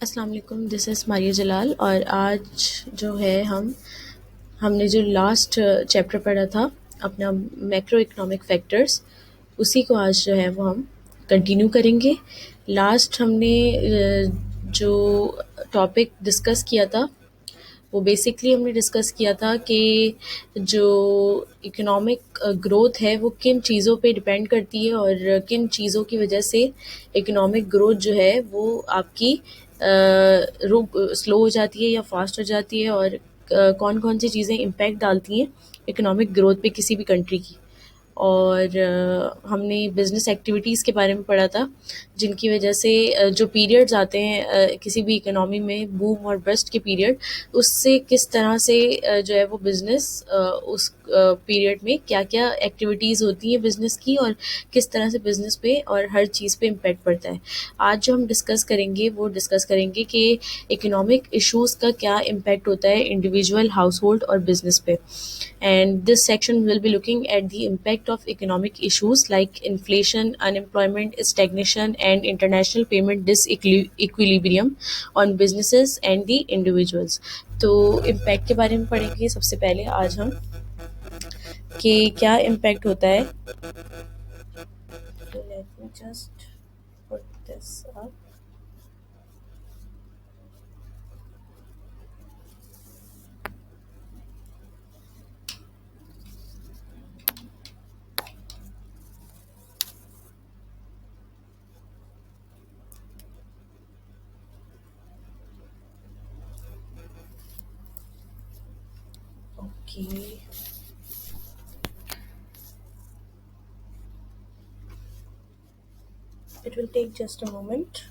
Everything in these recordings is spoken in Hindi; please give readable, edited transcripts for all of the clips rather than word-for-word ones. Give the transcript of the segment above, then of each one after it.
अस्सलाम वालेकुम, दिस इज़ मारिया जलाल। और आज जो है हमने जो लास्ट चैप्टर पढ़ा था अपना मैक्रो इकोनॉमिक फैक्टर्स, उसी को आज जो है वो हम कंटिन्यू करेंगे। लास्ट हमने जो टॉपिक डिस्कस किया था वो बेसिकली हमने डिस्कस किया था कि जो इकोनॉमिक ग्रोथ है वो किन चीज़ों पे डिपेंड करती है और किन चीज़ों की वजह से इकोनॉमिक ग्रोथ जो है वो आपकी रुक स्लो हो जाती है या फास्ट हो जाती है, और कौन कौन सी चीज़ें इम्पैक्ट डालती हैं इकोनॉमिक ग्रोथ पे किसी भी कंट्री की। और हमने बिज़नेस एक्टिविटीज़ के बारे में पढ़ा था जिनकी वजह से जो पीरियड्स आते हैं किसी भी इकोनॉमी में, बूम और बस्ट के पीरियड, उससे किस तरह से जो है वो बिज़नेस उस पीरियड में क्या क्या एक्टिविटीज़ होती हैं बिज़नेस की, और किस तरह से बिज़नेस पे और हर चीज़ पे इम्पेक्ट पड़ता है। आज जो हम डिस्कस करेंगे वो डिस्कस करेंगे कि इकोनॉमिक इश्यूज़ का क्या इम्पेक्ट होता है इंडिविजुअल, हाउस होल्ड और बिज़नेस पे। And this section will be looking at the impact of economic issues like inflation, unemployment, stagnation, and international payment disequilibrium on businesses and the individuals. तो इम्पैक्ट के बारे में पढ़ेंगे सबसे पहले आज हम कि क्या इम्पैक्ट होता है। Let me just put this up. Okay. It will take just a moment.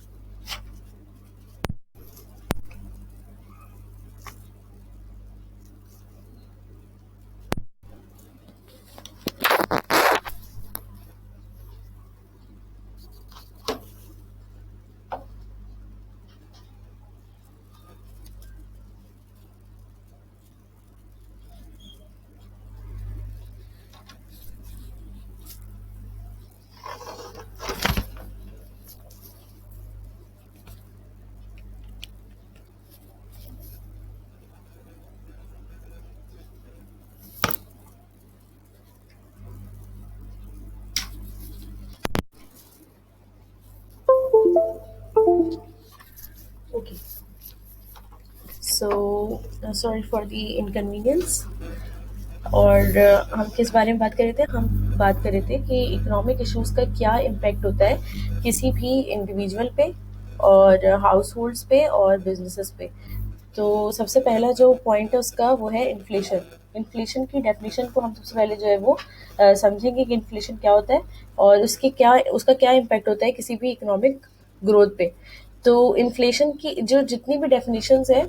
Okay. So, sorry for the inconvenience. और हम किस बारे में बात कर रहे थे? हम बात कर रहे थे कि इकोनॉमिक इश्यूज़ का क्या इम्पैक्ट होता है किसी भी इंडिविजुअल पे और हाउस होल्ड्स पे और बिजनेसेस पे। तो सबसे पहला जो पॉइंट है उसका वो है इन्फ्लेशन। इन्फ्लेशन की डेफिनेशन को हम सबसे पहले जो है वो समझेंगे कि इन्फ्लेशन क्या होता है और उसका क्या इम्पैक्ट होता है किसी भी इकोनॉमिक ग्रोथ पे। तो इन्फ्लेशन की जो जितनी भी डेफिनेशंस हैं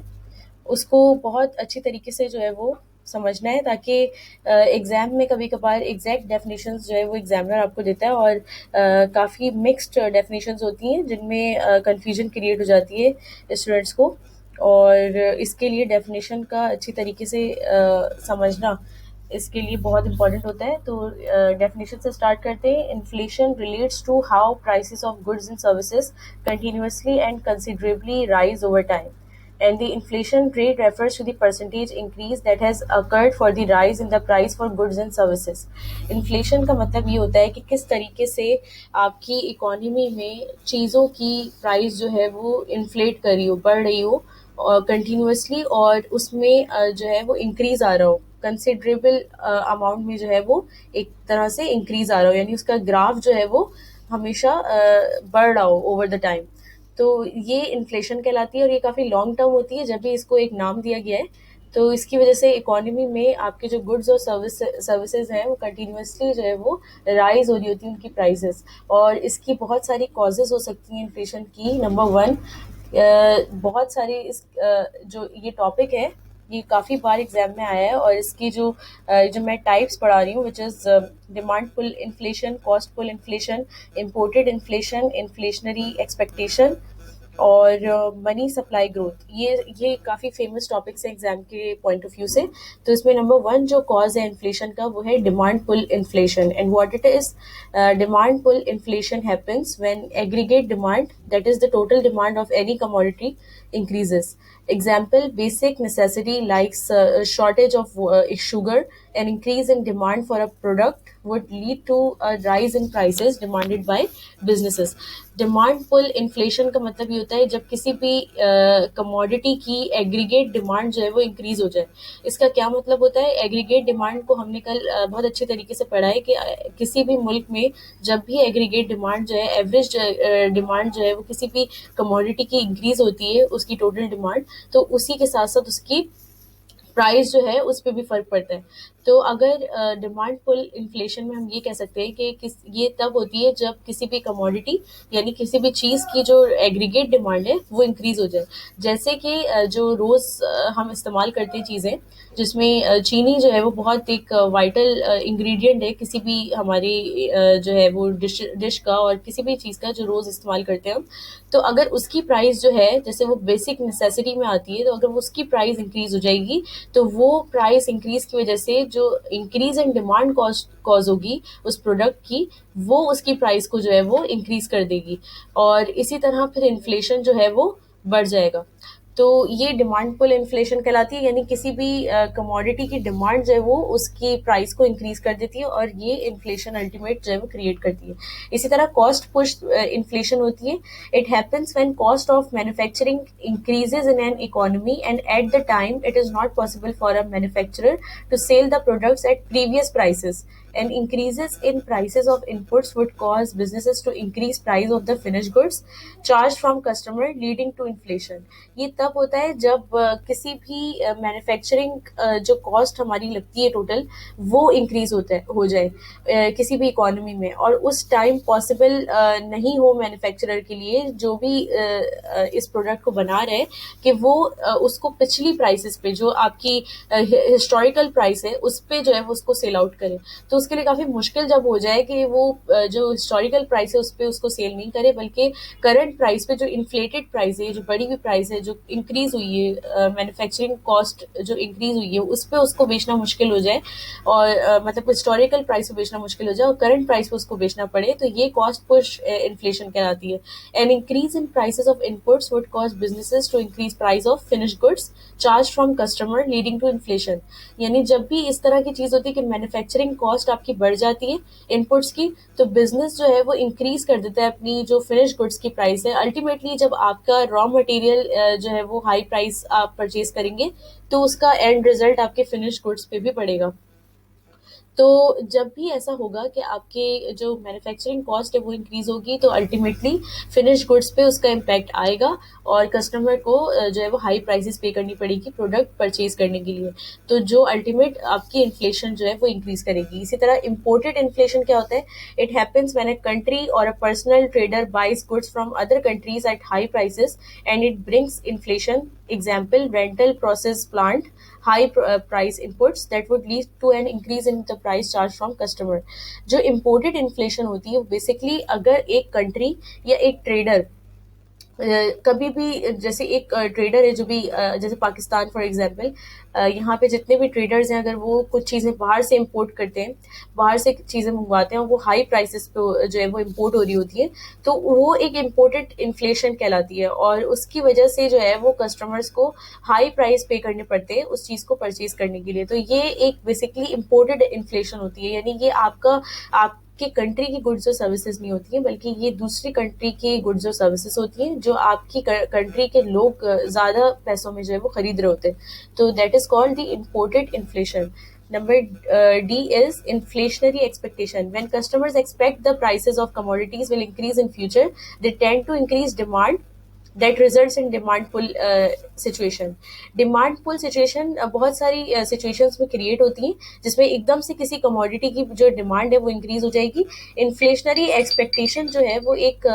उसको बहुत अच्छी तरीके से जो है वो समझना है, ताकि एग्ज़ाम में कभी-कभार एग्ज़ैक्ट डेफिनेशंस जो है वो एग्ज़ामिनर आपको देता है और काफ़ी मिक्स्ड डेफिनेशंस होती हैं जिनमें कन्फ्यूजन क्रिएट हो जाती है स्टूडेंट्स को। और इसके लिए डेफिनेशन का अच्छी तरीके से समझना इसके लिए बहुत इम्पोर्टेंट होता है। तो डेफिनेशन से स्टार्ट करते हैं। Inflation relates to how prices of goods and services continuously and considerably rise over time, and the inflation rate refers to the percentage increase that has occurred for the rise in the price for goods and services. Inflation का मतलब ये होता है कि किस तरीके से आपकी इकोनॉमी में चीज़ों की प्राइस जो है वो इन्फ्लेट कर रही हो, बढ़ रही हो और कंटिन्यूअसली, और उसमें जो है वो इंक्रीज आ रहा हो, कंसिडरेबल अमाउंट में जो है वो एक तरह से इंक्रीज आ रहा हो, यानी उसका ग्राफ जो है वो हमेशा बढ़ रहा हो ओवर द टाइम। तो ये इन्फ्लेशन कहलाती है और ये काफ़ी लॉन्ग टर्म होती है जब भी इसको एक नाम दिया गया है। तो इसकी वजह से इकोनॉमी में आपके जो गुड्स और सर्विसेज हैं वो कंटिन्यूअसली जो है वो राइज हो रही होती है उनकी प्राइसेस। और इसकी बहुत सारी कॉजेज़ हो सकती हैं इन्फ्लेशन की। नंबर वन, बहुत सारे जो ये टॉपिक है ये काफ़ी बार एग्जाम में आया है, और इसकी जो मैं टाइप्स पढ़ा रही हूँ, which is demand pull inflation, cost pull inflation, imported inflation, inflationary expectation, और मनी सप्लाई ग्रोथ, ये काफ़ी फेमस टॉपिक्स हैं एग्जाम के पॉइंट ऑफ व्यू से। तो इसमें नंबर वन जो कॉज है इन्फ्लेशन का वो है demand pull inflation, and what it is. Demand pull inflation happens when aggregate demand, that is the total demand of any commodity, increases. Example, basic necessity like shortage of sugar, an increase in demand for a product would lead to a rise in prices demanded by businesses. Demand pull inflation का मतलब ये होता है जब किसी भी कमोडिटी की एग्रीगेट डिमांड जो है वो इंक्रीज हो जाए। इसका क्या मतलब होता है? एग्रीगेट डिमांड को हमने कल बहुत अच्छे तरीके से पढ़ा है कि किसी भी मुल्क में जब भी एग्रीगेट डिमांड जो है, एवरेज डिमांड जो है वो किसी भी कमोडिटी की इंक्रीज होती है, उसकी टोटल डिमांड, तो उसी के साथ साथ उसकी प्राइस जो है उस पर भी फर्क पड़ता है। तो अगर डिमांड पुल इन्फ्लेशन में हम ये कह सकते हैं कि ये तब होती है जब किसी भी कमोडिटी यानी किसी भी चीज़ की जो एग्रीगेट डिमांड है वो इंक्रीज हो जाए। जैसे कि जो रोज़ हम इस्तेमाल करते हैं चीज़ें, जिसमें चीनी जो है वो बहुत एक वाइटल इंग्रेडिएंट है किसी भी हमारी जो है वो डिश का और किसी भी चीज़ का जो रोज़ इस्तेमाल करते हैं हम। तो अगर उसकी प्राइस जो है, जैसे वो बेसिक नेसेसिटी में आती है, तो अगर वो उसकी प्राइस इंक्रीज हो जाएगी तो वो प्राइस इंक्रीज की वजह से जो इंक्रीज इन डिमांड कॉज होगी उस प्रोडक्ट की, वो उसकी प्राइस को जो है वो इंक्रीज कर देगी, और इसी तरह फिर इन्फ्लेशन जो है वो बढ़ जाएगा। तो ये डिमांड पुल इन्फ्लेशन कहलाती है, यानी किसी भी कमोडिटी की डिमांड जो है वो उसकी प्राइस को इंक्रीज कर देती है, और ये इन्फ्लेशन अल्टीमेट जो है वो क्रिएट करती है। इसी तरह कॉस्ट पुश इन्फ्लेशन होती है। It happens when cost of manufacturing increases in an economy and at the time it is not possible for a manufacturer to sell the products at previous prices, and increases in prices of inputs would cause businesses to increase price of the finished goods charged from customer, leading to inflation. ये तब होता है जब किसी भी मैन्युफैक्चरिंग जो कॉस्ट हमारी लगती है टोटल, वो इंक्रीज होता है हो जाए किसी भी इकोनॉमी में, और उस टाइम पॉसिबल नहीं हो मैन्युफैक्चरर के लिए जो भी इस प्रोडक्ट को बना रहे हैं कि वो उसको पिछली प्राइसेस पे जो आपकी हिस्टोरिकल प्राइस है उस पे जो है वो उसको सेल आउट करे। तो उसके लिए काफ़ी मुश्किल जब हो जाए कि वो जो हिस्टोरिकल प्राइस है उस पर उसको सेल नहीं करे, बल्कि करंट प्राइस पे जो इन्फ्लेटेड प्राइस है, जो बढ़ी हुई प्राइस है, जो इंक्रीज हुई है, मैन्युफैक्चरिंग कॉस्ट जो इंक्रीज हुई है उस पर उसको बेचना मुश्किल हो जाए, और मतलब हिस्टोरिकल प्राइस पे बेचना मुश्किल हो जाए और करंट प्राइस पे उसको बेचना पड़े, तो ये कॉस्ट पुश इन्फ्लेशन कहलाती है। An increase in prices of inputs would cause businesses to increase price of finished goods charge from customer, leading to inflation. यानी जब भी इस तरह की चीज होती है कि मैन्युफैक्चरिंग कॉस्ट आपकी बढ़ जाती है इनपुट्स की, तो बिजनेस जो है वो इंक्रीज कर देता है अपनी जो फिनिश गुड्स की प्राइस है। अल्टीमेटली जब आपका रॉ मटेरियल जो है वो हाई प्राइस आप परचेज करेंगे, तो उसका एंड रिजल्ट आपके फिनिश गुड्स पे भी पड़ेगा। तो जब भी ऐसा होगा कि आपके जो मैन्युफैक्चरिंग कॉस्ट है वो इंक्रीज होगी, तो अल्टीमेटली फिनिश गुड्स पे उसका इम्पैक्ट आएगा, और कस्टमर को जो है वो हाई प्राइसेस पे करनी पड़ेगी प्रोडक्ट परचेज करने के लिए, तो जो अल्टीमेट आपकी इन्फ्लेशन जो है वो इंक्रीज करेगी। इसी तरह इम्पोर्टेड इन्फ्लेशन क्या होता है? It happens when a country और a personal trader buys goods from other countries at high prices and it brings inflation. Example, rental process plant, high price inputs that would lead to an increase in the price charged from customer. जो imported inflation होती है वो बेसिकली अगर एक कंट्री या एक ट्रेडर कभी भी, जैसे एक ट्रेडर है जो भी जैसे पाकिस्तान फॉर एग्जांपल, यहाँ पे जितने भी ट्रेडर्स हैं अगर वो कुछ चीज़ें बाहर से इंपोर्ट करते हैं, बाहर से चीज़ें मंगवाते हैं और वो हाई प्राइसेस पे जो है वो इंपोर्ट हो रही होती है, तो वो एक इम्पोर्टेड इन्फ्लेशन कहलाती है, और उसकी वजह से जो है वो कस्टमर्स को हाई प्राइस पे करने पड़ते हैं उस चीज़ को परचेज करने के लिए। तो ये एक बेसिकली इम्पोर्टेड इन्फ्लेशन होती है, यानी ये आप कि कंट्री की गुड्स और सर्विसेज नहीं होती हैं, बल्कि ये दूसरी कंट्री की गुड्स और सर्विसेज होती हैं जो आपकी कंट्री के लोग ज़्यादा पैसों में जो है वो खरीद रहे होते हैं। तो that is called the imported inflation. Number D is inflationary expectation. When customers expect the prices of commodities will increase in future, they tend to increase demand that results in demand pull situation. Demand pull situation बहुत सारी सिचुएशंस में क्रिएट होती हैं जिसमें एकदम से किसी कमोडिटी की जो डिमांड है वो इंक्रीज हो जाएगी। इन्फ्लेशनरी एक्सपेक्टेशन जो है वो एक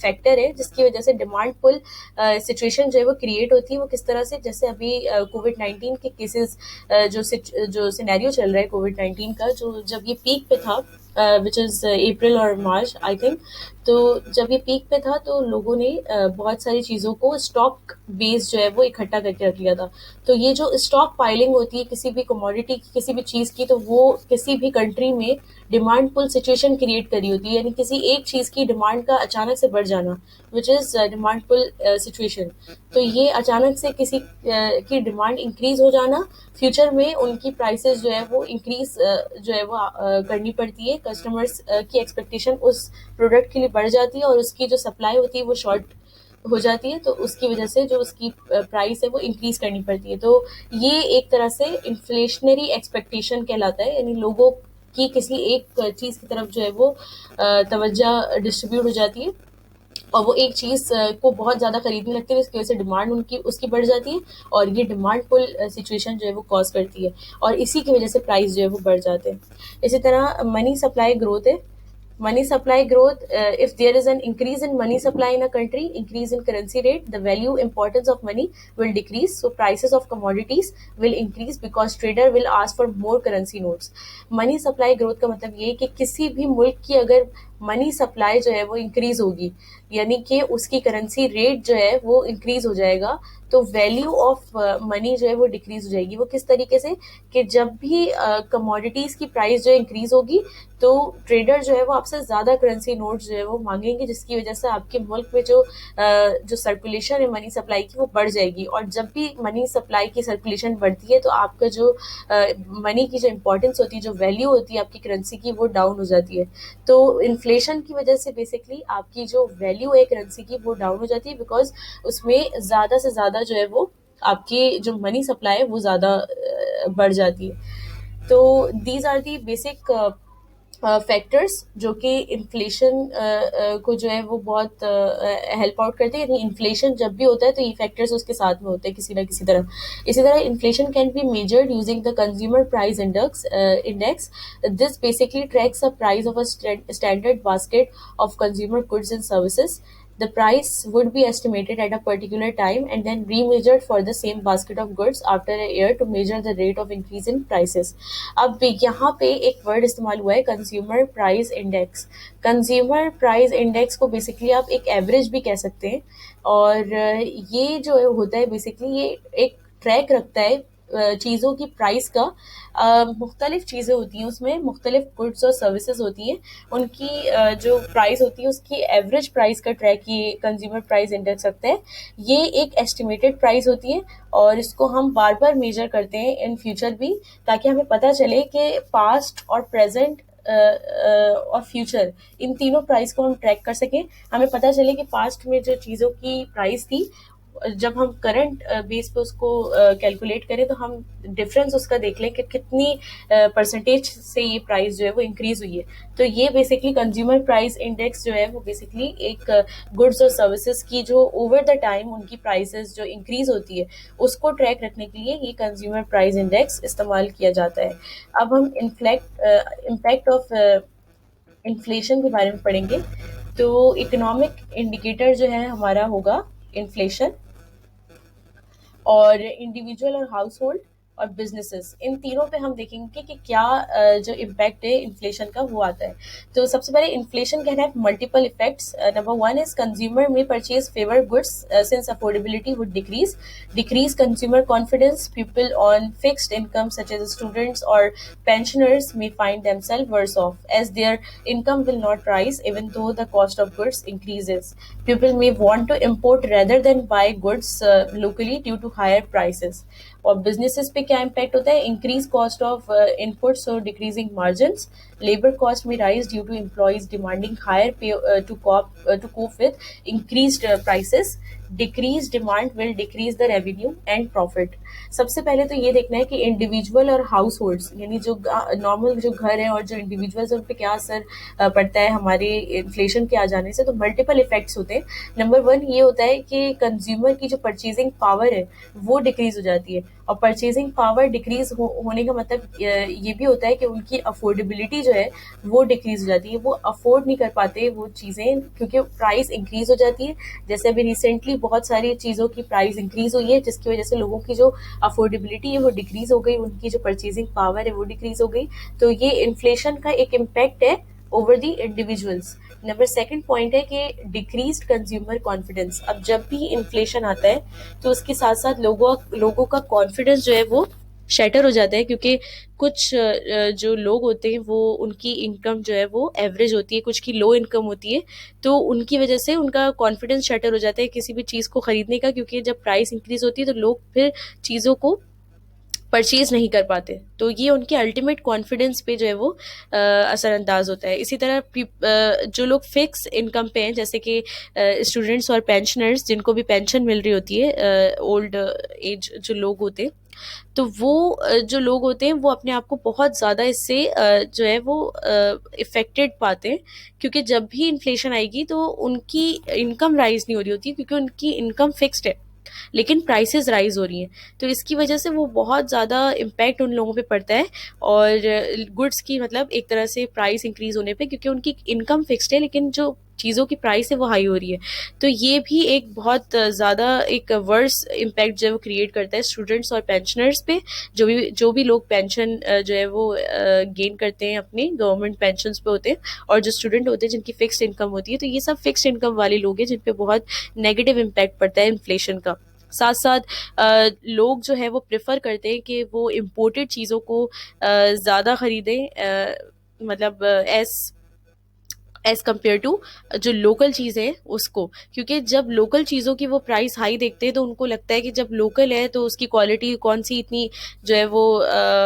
फैक्टर है जिसकी वजह से डिमांड पुल सिचुएशन जो है वो क्रिएट होती है। वो किस तरह से, जैसे अभी कोविड-19 के केसेस जो सिनेरियो चल रहा है कोविड-19 का, जो जब ये पीक पे था विच इज़ अप्रैल और मार्च आई थिंक। तो जब ये पीक पे था तो लोगों ने बहुत सारी चीज़ों को स्टॉक बेस जो है वो इकट्ठा करके रख लिया था। तो ये जो स्टॉक पाइलिंग होती है किसी भी कमोडिटी की, किसी भी चीज़ की, तो वो किसी भी कंट्री में डिमांड पुल सिचुएशन क्रिएट करी होती है, यानी किसी एक चीज़ की डिमांड का अचानक से बढ़ जाना, which is demand pull situation. तो ये अचानक से किसी की डिमांड इंक्रीज हो जाना, फ्यूचर में उनकी प्राइसेस जो है वो इंक्रीज जो है वो करनी पड़ती है, कस्टमर्स की एक्सपेक्टेशन उस प्रोडक्ट के लिए बढ़ जाती है और उसकी जो सप्लाई होती है वो शॉर्ट हो जाती है, तो उसकी वजह से जो उसकी प्राइस है वो इंक्रीज करनी पड़ती है। तो ये एक तरह से इन्फ्लेशनरी एक्सपेक्टेशन कहलाता है, यानी लोगों की किसी एक चीज़ की तरफ जो है वो तवज्जो डिस्ट्रीब्यूट हो जाती है और वो एक चीज़ को बहुत ज़्यादा खरीदने लगते हैं, इसकी वजह से डिमांड उनकी उसकी बढ़ जाती है और ये डिमांड पुल सिचुएशन जो है वो कॉज करती है और इसी की वजह से प्राइस जो है वो बढ़ जाते हैं। इसी तरह मनी सप्लाई ग्रोथ है। Money supply growth, if there is an increase in money supply in a country, increase in currency rate, the value importance of money will decrease. So prices of commodities will increase because trader will ask for more currency notes. Money supply growth का मतलब ये है कि किसी भी मुल्क की अगर मनी सप्लाई जो है वो इंक्रीज होगी, यानी कि उसकी करेंसी रेट जो है वो इंक्रीज हो जाएगा, तो वैल्यू ऑफ मनी जो है वो डिक्रीज हो जाएगी। वो किस तरीके से कि जब भी कमोडिटीज की प्राइस जो है इंक्रीज होगी तो ट्रेडर जो है वो आपसे ज्यादा करेंसी नोट जो है वो मांगेंगे, जिसकी वजह से आपके मुल्क में जो सर्कुलेशन है मनी सप्लाई की वो बढ़ जाएगी। और जब भी मनी सप्लाई की सर्कुलेशन बढ़ती है तो आपका जो मनी की जो इम्पोर्टेंस होती है, जो वैल्यू होती है आपकी करेंसी की, वो डाउन हो जाती है। तो इन्फ्लेशन की वजह से बेसिकली आपकी जो वैल्यू है करेंसी की वो डाउन हो जाती है, बिकॉज उसमें ज़्यादा से ज़्यादा जो है वो आपकी जो मनी सप्लाई है वो ज़्यादा बढ़ जाती है। तो these are the basic factors जो कि इन्फ्लेशन को जो है वो बहुत हेल्प आउट करते हैं, यानी इन्फ्लेशन जब भी होता है तो ये फैक्टर्स उसके साथ में होते हैं किसी ना किसी तरह। इसी तरह inflation can be measured using the consumer price index. This basically tracks a price of a standard basket of consumer goods and services. The price would be estimated at a particular time and then remeasured for the same basket of goods after a year to measure the rate of increase in prices. अब यहाँ पे एक वर्ड इस्तेमाल हुआ है, consumer price index. Consumer price index को बेसिकली आप एक एवरेज भी कह सकते हैं और ये जो होता है बेसिकली ये एक ट्रैक रखता है चीज़ों की प्राइस का। मुख्तलिफ चीज़ें होती हैं उसमें, मुख्तलिफ गुड्स और सर्विसेज होती हैं, उनकी जो प्राइस होती है उसकी एवरेज प्राइस का ट्रैक ये कंज्यूमर प्राइस इंडेक्स रखता है। ये एक एस्टिमेटेड प्राइस होती है और इसको हम बार बार मेजर करते हैं इन फ्यूचर भी, ताकि हमें पता चले कि पास्ट और प्रेजेंट और फ्यूचर इन तीनों प्राइस को हम ट्रैक कर सकें। हमें पता चले कि पास्ट में जो चीज़ों की प्राइस थी, जब हम करंट बेस पे उसको कैलकुलेट करें तो हम डिफरेंस उसका देख लें कि कितनी परसेंटेज से ये प्राइस जो है वो इंक्रीज हुई है। तो ये बेसिकली कंज्यूमर प्राइस इंडेक्स जो है वो बेसिकली एक गुड्स और सर्विसेज की जो ओवर द टाइम उनकी प्राइसेस जो इंक्रीज होती है उसको ट्रैक रखने के लिए ये कंज्यूमर प्राइस इंडेक्स इस्तेमाल किया जाता है। अब हम इम्पैक्ट ऑफ इन्फ्लेशन के बारे में पढ़ेंगे। तो इकोनॉमिक इंडिकेटर जो है हमारा होगा इन्फ्लेशन, और इंडिविजुअल और हाउस होल्ड और बिजनेसेस, इन तीनों पे हम देखेंगे कि क्या जो इम्पैक्ट है इन्फ्लेशन का वो आता है। तो सबसे पहले inflation can have multiple effects. Number one is consumer may purchase fewer goods since affordability would decrease consumer confidence, people on fixed income such as students और pensioners may find themselves worse off as their income will not rise even though the cost of goods increases. People may want to import rather than buy goods locally due to higher prices. और बिजनेसेस पे क्या इम्पैक्ट होता है? इंक्रीज कॉस्ट ऑफ इनपुट्स और डिक्रीजिंग मार्जिन्स, लेबर कॉस्ट में rise due to employees demanding higher pay to cope with increased prices, decrease demand will decrease the revenue and profit. सबसे पहले तो ये देखना है कि इंडिविजुअल और हाउस होल्ड्स, यानी जो नॉर्मल जो घर है और जो इंडिविजुअल्स उन पे क्या असर पड़ता है हमारे इन्फ्लेशन के आ जाने से। तो मल्टीपल इफेक्ट्स होते हैं। नंबर वन ये होता है कि कंज्यूमर की जो परचेजिंग पावर है वो डिक्रीज हो जाती है और परचेजिंग पावर डिक्रीज होने का मतलब ये भी होता है कि उनकी अफोर्डेबिलिटी जो है वो डिक्रीज हो जाती है, वो अफोर्ड नहीं कर पाते वो चीज़ें क्योंकि प्राइस इंक्रीज हो जाती है। जैसे अभी रिसेंटली बहुत सारी चीज़ों की प्राइस इंक्रीज हुई है जिसकी वजह से लोगों की जो अफोर्डेबिलिटी है वो डिक्रीज हो गई, उनकी जो परचेजिंग पावर है वो डिक्रीज हो गई। तो ये इन्फ्लेशन का एक इम्पैक्ट है over the individuals. Number second point है कि डिक्रीज्ड कंज्यूमर कॉन्फिडेंस। अब जब भी इन्फ्लेशन आता है तो उसके साथ साथ लोगों का कॉन्फिडेंस जो है वो शैटर हो जाता है, क्योंकि कुछ जो लोग होते हैं वो उनकी इनकम जो है वो एवरेज होती है, कुछ की लो इनकम होती है, तो उनकी वजह से उनका कॉन्फिडेंस शटर हो जाता है किसी भी चीज़ को खरीदने का, क्योंकि जब प्राइस इंक्रीज होती है तो लोग फिर चीज़ों को परचेज नहीं कर पाते, तो ये उनके अल्टीमेट कॉन्फिडेंस पे जो है वो असरअंदाज होता है। इसी तरह जो लोग फिक्स इनकम पे हैं, जैसे कि स्टूडेंट्स और पेंशनर्स जिनको भी पेंशन मिल रही होती है, ओल्ड एज जो लोग होते हैं, तो वो जो लोग होते हैं वो अपने आप को बहुत ज़्यादा इससे जो है वो इफ़ेक्टेड पाते हैं, क्योंकि जब भी इन्फ्लेशन आएगी तो उनकी इनकम राइज नहीं हो रही होती, क्योंकि उनकी इनकम फिक्स्ड है लेकिन प्राइसेस राइज हो रही हैं। तो इसकी वजह से वो बहुत ज़्यादा इम्पैक्ट उन लोगों पे पड़ता है, और गुड्स की मतलब एक तरह से प्राइस इंक्रीज होने पे, क्योंकि उनकी इनकम फिक्स्ड है लेकिन जो चीज़ों की प्राइस है वो हाई हो रही है। तो ये भी एक बहुत ज़्यादा एक वर्स इम्पैक्ट जो है वो क्रिएट करता है स्टूडेंट्स और पेंशनर्स पे। जो भी लोग पेंशन जो है वो गेन करते हैं अपनी गवर्नमेंट पेंशन पे होते हैं, और जो स्टूडेंट होते हैं जिनकी फिक्स्ड इनकम होती है, तो ये सब फिक्स्ड इनकम वाले लोग हैं जिन पे बहुत नेगेटिव इम्पैक्ट पड़ता है इन्फ्लेशन का। साथ साथ लोग जो है वो प्रेफर करते हैं कि वो इम्पोर्टेड चीज़ों को ज़्यादा खरीदें, मतलब एज़ कम्पेयर टू जो लोकल चीज़ है उसको, क्योंकि जब लोकल चीज़ों की वो प्राइस हाई देखते हैं तो उनको लगता है कि जब लोकल है तो उसकी क्वालिटी कौन सी इतनी जो है वो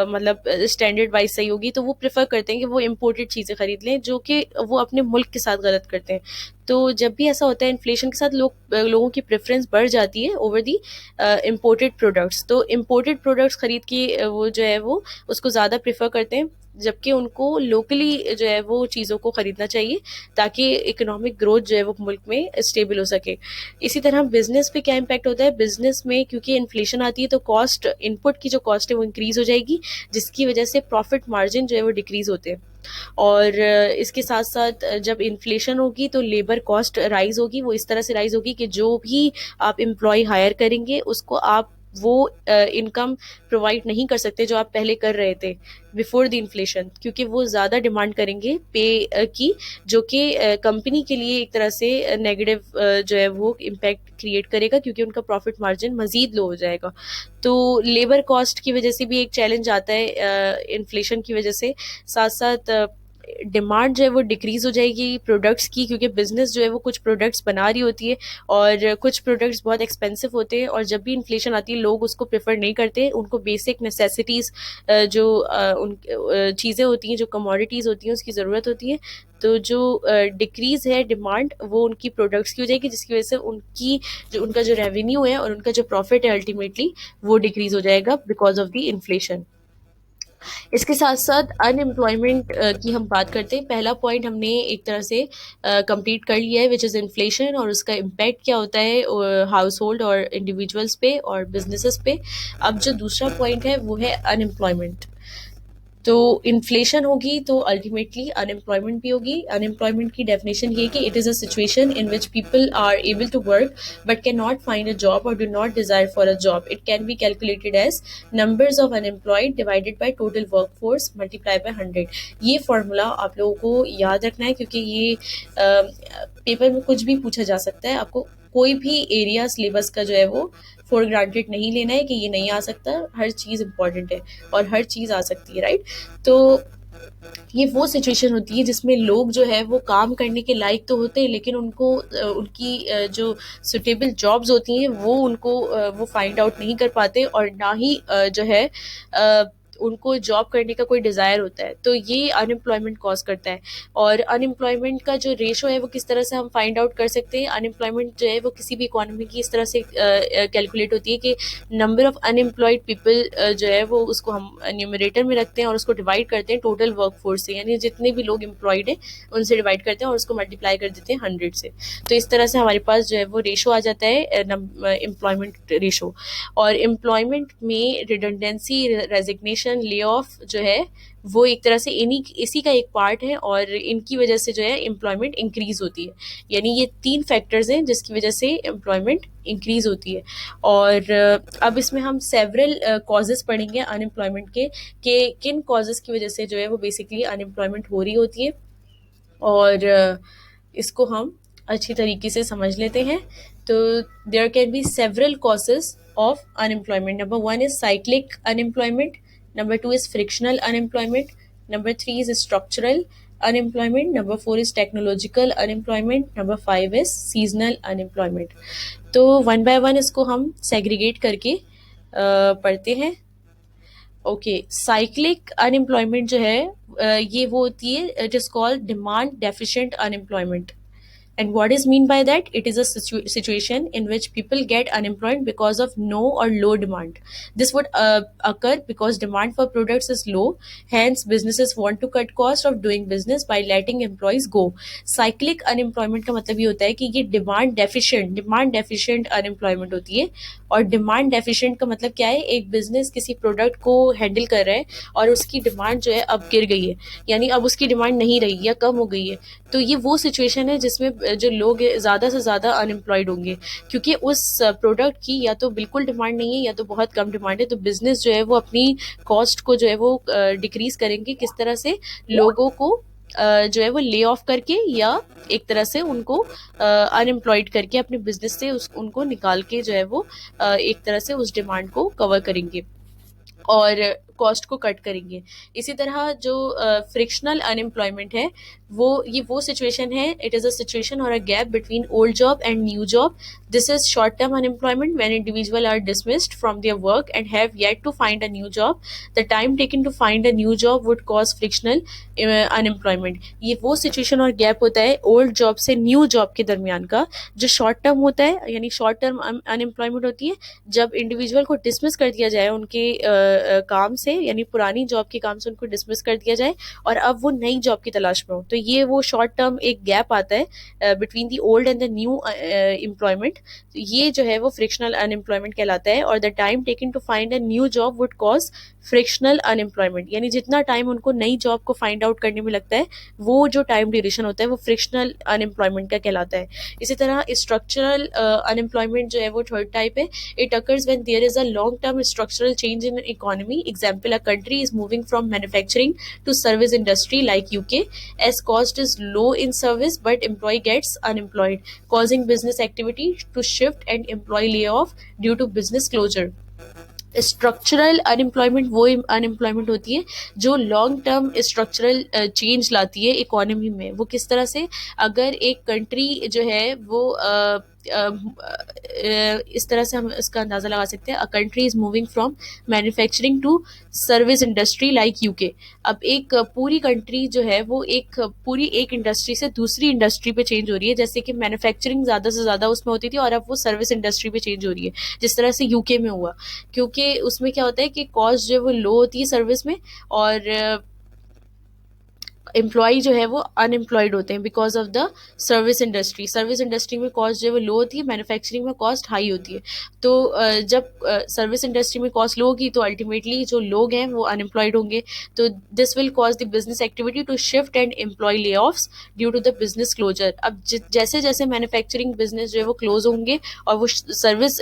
मतलब स्टैंडर्ड वाइज सही होगी, तो वो प्रेफर करते हैं कि वो इम्पोर्टेड चीज़ें खरीद लें, जो कि वो अपने मुल्क के साथ गलत करते हैं। तो जब भी ऐसा होता है इन्फ्लेशन के साथ लोगों की प्रेफरेंस बढ़ जाती है ओवर दी इम्पोर्टेड प्रोडक्ट्स, तो इम्पोर्टेड प्रोडक्ट्स खरीद के वो जो है वो उसको ज़्यादा प्रेफर करते हैं, जबकि उनको लोकली जो है वो चीज़ों को ख़रीदना चाहिए ताकि इकोनॉमिक ग्रोथ जो है वो मुल्क में स्टेबल हो सके। इसी तरह बिज़नेस पे क्या इम्पैक्ट होता है, बिज़नेस में क्योंकि इन्फ्लेशन आती है तो कॉस्ट, इनपुट की जो कॉस्ट है वो इंक्रीज़ हो जाएगी, जिसकी वजह से प्रॉफिट मार्जिन जो है वो डिक्रीज़ होते हैं। और इसके साथ साथ जब इन्फ्लेशन होगी तो लेबर कॉस्ट राइज होगी, वो इस तरह से राइज होगी कि जो भी आप एम्प्लॉय हायर करेंगे उसको आप वो इनकम प्रोवाइड नहीं कर सकते जो आप पहले कर रहे थे बिफोर द इन्फ्लेशन, क्योंकि वो ज़्यादा डिमांड करेंगे पे की, जो कि कंपनी के लिए एक तरह से नेगेटिव जो है वो इम्पैक्ट क्रिएट करेगा, क्योंकि उनका प्रॉफिट मार्जिन मज़ीद लो हो जाएगा। तो लेबर कॉस्ट की वजह से भी एक चैलेंज आता है इन्फ्लेशन की वजह से। साथ साथ डिमांड जो है वो डिक्रीज़ हो जाएगी प्रोडक्ट्स की, क्योंकि बिज़नेस जो है वो कुछ प्रोडक्ट्स बना रही होती है और कुछ प्रोडक्ट्स बहुत एक्सपेंसिव होते हैं, और जब भी इन्फ्लेशन आती है लोग उसको प्रेफर नहीं करते, उनको बेसिक नेसेसिटीज़ जो उन चीज़ें होती हैं, जो कमोडिटीज़ होती हैं उसकी ज़रूरत होती है, तो जो डिक्रीज़ है डिमांड वो उनकी प्रोडक्ट्स की हो जाएगी, जिसकी वजह से उनका जो रेवेन्यू है और उनका जो प्रॉफिट है अल्टीमेटली वो डिक्रीज़ हो जाएगा बिकॉज ऑफ द इन्फ्लेशन। इसके साथ साथ अनएम्प्लॉयमेंट की हम बात करते हैं। पहला पॉइंट हमने एक तरह से कंप्लीट कर लिया है, विच इज़ इन्फ्लेशन, और उसका इम्पैक्ट क्या होता है हाउस होल्ड और इंडिविजुअल्स पे और बिजनेसेस पे। अब जो दूसरा पॉइंट है वो है अनएम्प्लॉयमेंट। तो इन्फ्लेशन होगी तो अल्टीमेटली अनएम्प्लॉयमेंट भी होगी। अनएम्प्लॉयमेंट की डेफिनेशन ये कि it is a situation in which people are able to work but can not find a job और do not desire for a job. It can be calculated as numbers of unemployed divided by total work force multiply by 100। ये फार्मूला आप लोगों को याद रखना है, क्योंकि ये पेपर में कुछ भी पूछा जा सकता है। आपको कोई भी एरिया सिलेबस का जो है वो फॉर ग्रांटेड नहीं लेना है कि ये नहीं आ सकता, हर चीज़ इंपॉर्टेंट है और हर चीज़ आ सकती है, राइट। तो ये वो सिचुएशन होती है जिसमें लोग जो है वो काम करने के लायक तो होते हैं, लेकिन उनको उनकी जो सुटेबल जॉब्स होती हैं वो उनको वो फाइंड आउट नहीं कर पाते, और ना ही जो है उनको जॉब करने का कोई डिज़ायर होता है, तो ये अनएम्प्लॉयमेंट कॉज करता है। और अनएम्प्लॉयमेंट का जो रेशो है वो किस तरह से हम फाइंड आउट कर सकते हैं, अनएम्प्लॉयमेंट जो है वो किसी भी इकोनॉमी की इस तरह से कैलकुलेट होती है कि नंबर ऑफ अनएम्प्लॉयड पीपल जो है वो उसको हम न्यूमरेटर में रखते हैं और उसको डिवाइड करते हैं टोटल वर्क फोर्स से, यानी जितने भी लोग एम्प्लॉयड हैं उनसे डिवाइड करते हैं और उसको मल्टीप्लाई कर देते हैं 100 से। तो इस तरह से हमारे पास जो है वो रेशो आ जाता है एम्प्लॉयमेंट रेशो। और एम्प्लॉयमेंट में रिडंडेंसी, रेजिग्नेशन, ले ऑफ जो है वो एक तरह से इसी का एक पार्ट है, और इनकी वजह से जो है एम्प्लॉयमेंट इंक्रीज होती है। यानी ये 3 फैक्टर्स हैं जिसकी वजह से एम्प्लॉयमेंट इंक्रीज होती है। और अब इसमें हम सेवरल कॉजेज पढ़ेंगे अनएम्प्लॉयमेंट के, कि किन कॉजेज की वजह से जो है वो बेसिकली अनएम्प्लॉयमेंट हो रही होती है, और इसको हम अच्छी तरीके से समझ लेते हैं। तो there can be several causes of unemployment. Number 1 is cyclic unemployment, number 2 is frictional unemployment, number 3 is structural unemployment, number 4 is technological unemployment, number 5 is seasonal unemployment। तो वन बाय वन इसको हम सेग्रीगेट करके पढ़ते हैं। ओके, साइक्लिक अनएम्प्लॉयमेंट जो है ये वो होती है, it is called demand deficient unemployment. And what is mean by that? It is a situation in which people get unemployed because of no or low demand. This would occur because demand for products is low. Hence, businesses want to cut cost of doing business by letting employees go. Cyclic unemployment का मतलब ये होता है कि ये demand deficient unemployment होती है। और डिमांड डेफिशिएंट का मतलब क्या है, एक बिजनेस किसी प्रोडक्ट को हैंडल कर रहा है और उसकी डिमांड जो है अब गिर गई है, यानी अब उसकी डिमांड नहीं रही या कम हो गई है। तो ये वो सिचुएशन है जिसमें जो लोग ज़्यादा से ज़्यादा अनएम्प्लॉयड होंगे, क्योंकि उस प्रोडक्ट की या तो बिल्कुल डिमांड नहीं है या तो बहुत कम डिमांड है। तो बिजनेस जो है वो अपनी कॉस्ट को जो है वो डिक्रीज करेंगे, किस तरह से, लोगों को जो है वो ले ऑफ करके या एक तरह से उनको अनएम्प्लॉयड करके अपने बिजनेस से उनको निकाल के जो है वो एक तरह से उस डिमांड को कवर करेंगे और कॉस्ट को कट करेंगे। इसी तरह जो फ्रिक्शनल अनएम्प्लॉयमेंट है वो सिचुएशन है, इट इज़ अ सिचुएशन और a gap between old job and new job. This is short term unemployment when individual are dismissed from their work and have yet to find a new job. The time taken to find a new job would cause frictional unemployment. ये वो सिचुएशन और गैप होता है ओल्ड जॉब से न्यू जॉब के दरमियान का, जो शॉर्ट टर्म होता है, यानी शॉर्ट टर्म अनएम्प्लॉयमेंट होती है जब इंडिविजुअल को डिसमिस कर दिया जाए उनके काम से, यानी पुरानी जॉब के काम से उनको डिसमिस कर दिया जाए और अब वो नई जॉब की तलाश में हो। तो ये वो शॉर्ट टर्म एक गैप आता है between the old and the new employment. ये जो है वो फ्रिक्शनल अनएम्प्लॉयमेंट कहलाता है। और the time taken to find a new job would cause frictional unemployment, यानी जितना टाइम उनको नई जॉब को फाइंड आउट करने में लगता है वो जो टाइम ड्यूरेशन होता है वो फ्रिक्शनल अनएम्प्लॉयमेंट का कहलाता है। इसी तरह स्ट्रक्चरल अनएम्प्लॉयमेंट जो है वो थर्ड टाइप है। It occurs when there is a long term structural change in economy. Example, a country is moving from manufacturing to service industry like UK, as cost is low in service but employee gets unemployed, causing business activity to shift and employee layoff due to business closure। Structural unemployment वो अनएम्प्लॉयमेंट होती है जो लॉन्ग टर्म स्ट्रक्चरल चेंज लाती है इकोनॉमी में। वो किस तरह से, अगर एक कंट्री जो है वो इस तरह से हम इसका अंदाज़ा लगा सकते हैं, a country is moving from manufacturing to service industry like UK. अब एक पूरी कंट्री जो है वो एक इंडस्ट्री से दूसरी इंडस्ट्री पे चेंज हो रही है, जैसे कि मैन्युफैक्चरिंग ज़्यादा से ज़्यादा उसमें होती थी और अब वो सर्विस इंडस्ट्री पे चेंज हो रही है, जिस तरह से यूके में हुआ। क्योंकि उसमें क्या होता है कि कॉस्ट जो है वो लो होती है सर्विस में, और एम्प्लॉई जो है वो अनएम्प्लॉयड होते हैं because of the service industry में कॉस्ट जो है वो लो होती है, मैन्युफैक्चरिंग में कॉस्ट हाई होती है। तो जब सर्विस इंडस्ट्री में कॉस्ट लो होगी तो अल्टीमेटली जो लोग हैं वो अनएम्प्लॉयड होंगे। तो this will cause the business activity to shift and employ layoffs due to the business closure. अब जैसे जैसे मैन्युफैक्चरिंग बिजनेस जो है वो क्लोज होंगे और वो सर्विस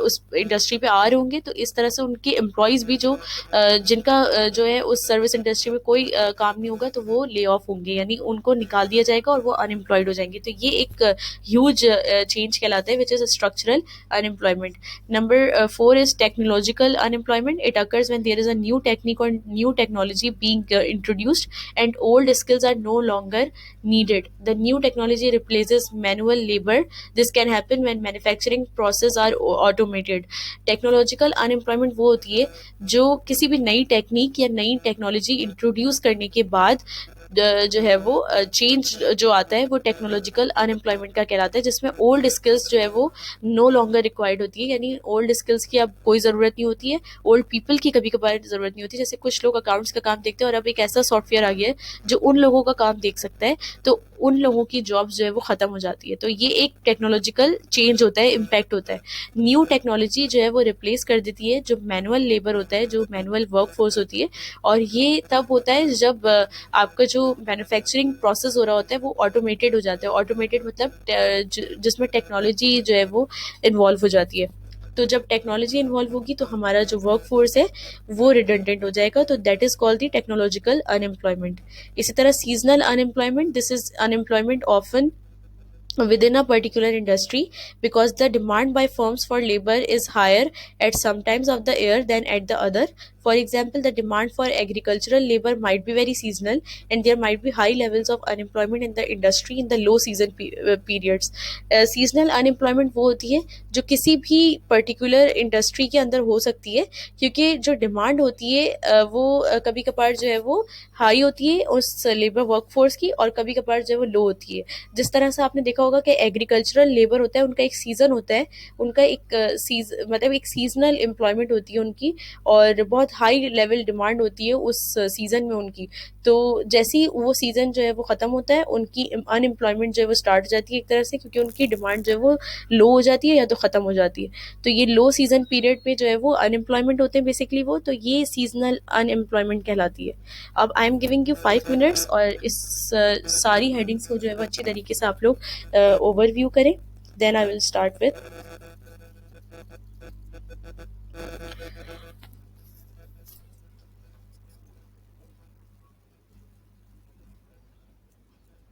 उस इंडस्ट्री पे आ रहे होंगे, तो इस तरह से उनके एम्प्लॉयज़ भी जो जिनका जो है उस सर्विस इंडस्ट्री में कोई काम नहीं होगा, तो वो वो ले ऑफ होंगे, यानी उनको निकाल दिया जाएगा और वो अनएम्प्लॉयड हो जाएंगे। तो ये एक ह्यूज चेंज कहलाता है, which is structural unemployment. Number 4 is technological unemployment. It occurs when there is a new technique or new technology being introduced and old skills are no longer needed. The new technology replaces manual labor. This can happen when manufacturing process are automated. Technological unemployment वो होती है जो किसी भी नई टेक्निक या नई टेक्नोलॉजी इंट्रोड्यूस करने के बाद जो है वो चेंज जो आता है वो टेक्नोलॉजिकल अनएम्प्लॉयमेंट का कहलाता है, जिसमें ओल्ड स्किल्स जो है वो नो लॉन्गर रिक्वायर्ड होती है, यानी ओल्ड स्किल्स की अब कोई ज़रूरत नहीं होती है, ओल्ड पीपल की कभी कभार ज़रूरत नहीं होती। जैसे कुछ लोग अकाउंट्स का काम देखते हैं और अब एक ऐसा सॉफ्टवेयर आ गया है जो उन लोगों का काम देख सकता है, तो उन लोगों की जॉब्स जो है वो ख़त्म हो जाती है। तो ये एक टेक्नोलॉजिकल चेंज होता है, इम्पैक्ट होता है। न्यू टेक्नोलॉजी जो है वो रिप्लेस कर देती है जो मैनुअल लेबर होता है, जो मैनुअल वर्क फोर्स होती है, और ये तब होता है जब आपका जो मैन्युफैक्चरिंग प्रोसेस हो रहा होता है वो ऑटोमेटेड हो जाता है। ऑटोमेटेड मतलब जिसमें टेक्नोलॉजी जो है वो इन्वॉल्व हो जाती है। तो जब टेक्नोलॉजी इन्वॉल्व होगी तो हमारा जो वर्क फोर्स है वो रिडंडेंट हो जाएगा, तो that is called the technological unemployment. इसी तरह seasonal unemployment, this is unemployment often within a particular industry because the demand by firms for labor is higher at some times of the year than at the other. For example, the demand for agricultural labor might be very seasonal and there might be high levels of unemployment in the industry in the low season periods. Seasonal unemployment वो होती है जो किसी भी particular industry के अंदर हो सकती है, क्योंकि जो demand होती है वो कभी कभार जो है वो हाई होती है उस लेबर वर्कफोर्स की और कभी कभार जो है वो लो होती है। जिस तरह से आपने देखा होगा कि एग्रीकल्चरल लेबर होता है, उनका एक सीज़न होता है, उनका एक मतलब एक सीजनल एम्प्लॉयमेंट होती है उनकी, और बहुत हाई लेवल डिमांड होती है उस सीज़न में उनकी। तो जैसे ही वो सीज़न जो है वो ख़त्म होता है, उनकी अनएम्प्लॉयमेंट जो है वो स्टार्ट हो जाती है एक तरह से, क्योंकि उनकी डिमांड जो है वो लो हो जाती है या तो ख़त्म हो जाती है। तो ये लो सीज़न पीरियड पे जो है वो अनएम्प्लॉयमेंट होते हैं बेसिकली वो, तो ये सीजनल अनएम्प्लॉयमेंट कहलाती है। अब I am giving you 5 minutes और इस सारी हेडिंग्स को जो है वो अच्छी तरीके से आप लोग ओवरव्यू करें, then I will start with